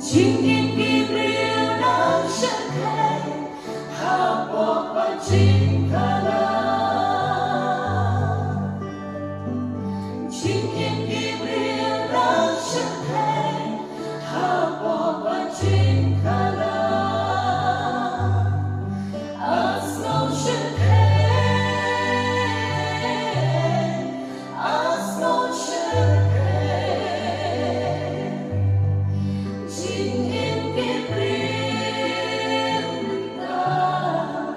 Chính in kim riêu nắng shyrkhei hạ bộ và chính Pala. Chính in kim riêu nắng shyrkhei hạ bộ và chính Pala. Sngew shyrkhei, Sngew shyrkhei. Chính in kim riêu Dhar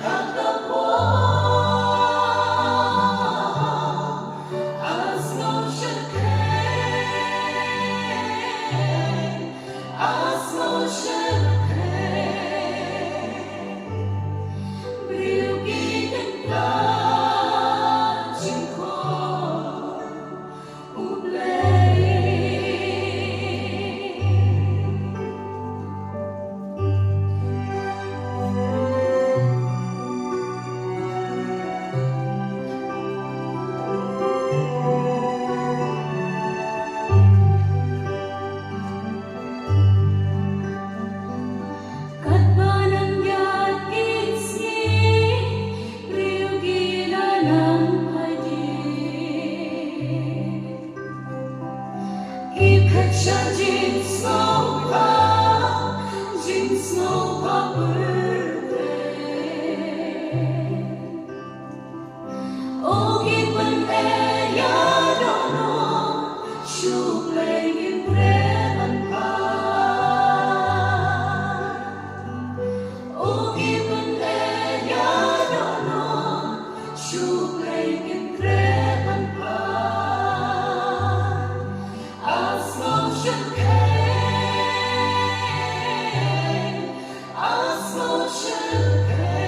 hạ tập Sngew shyrkhei, Sngew shyrkhei. Riêu ghi tình ta chính khổ úp lấy. Cắt ba nang yat isngi riêu ghi na nang hai di. Keep catching jingrwai, birthday. Oh, keep an ya don't know, shoe playing in Presbyterian Lumchnong. Oh, keep an ya don't know, shoe playing in Presbyterian Lumchnong. Sngew shyrkhei, Sngew shyrkhei.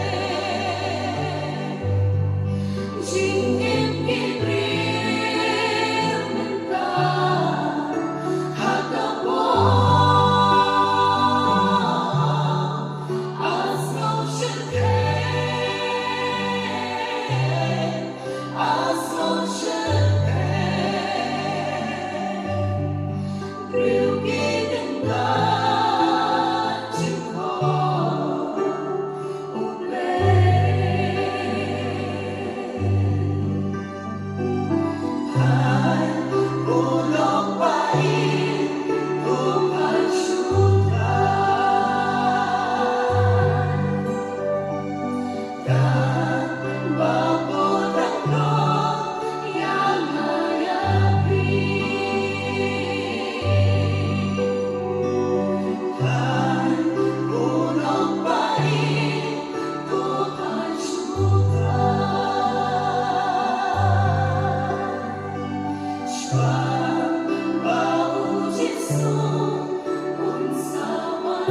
Chính in kim riêu Dhar hạ tập Sngew shyrkhei, Sngew shyrkhei. Riêu ghi tình ta chính khổ úp lấy. Hai bulok baik Tuhan sudah dan babu takut yang hayapi. Hai bulok baik Tuhan sudah. Bau Yesus pun sama.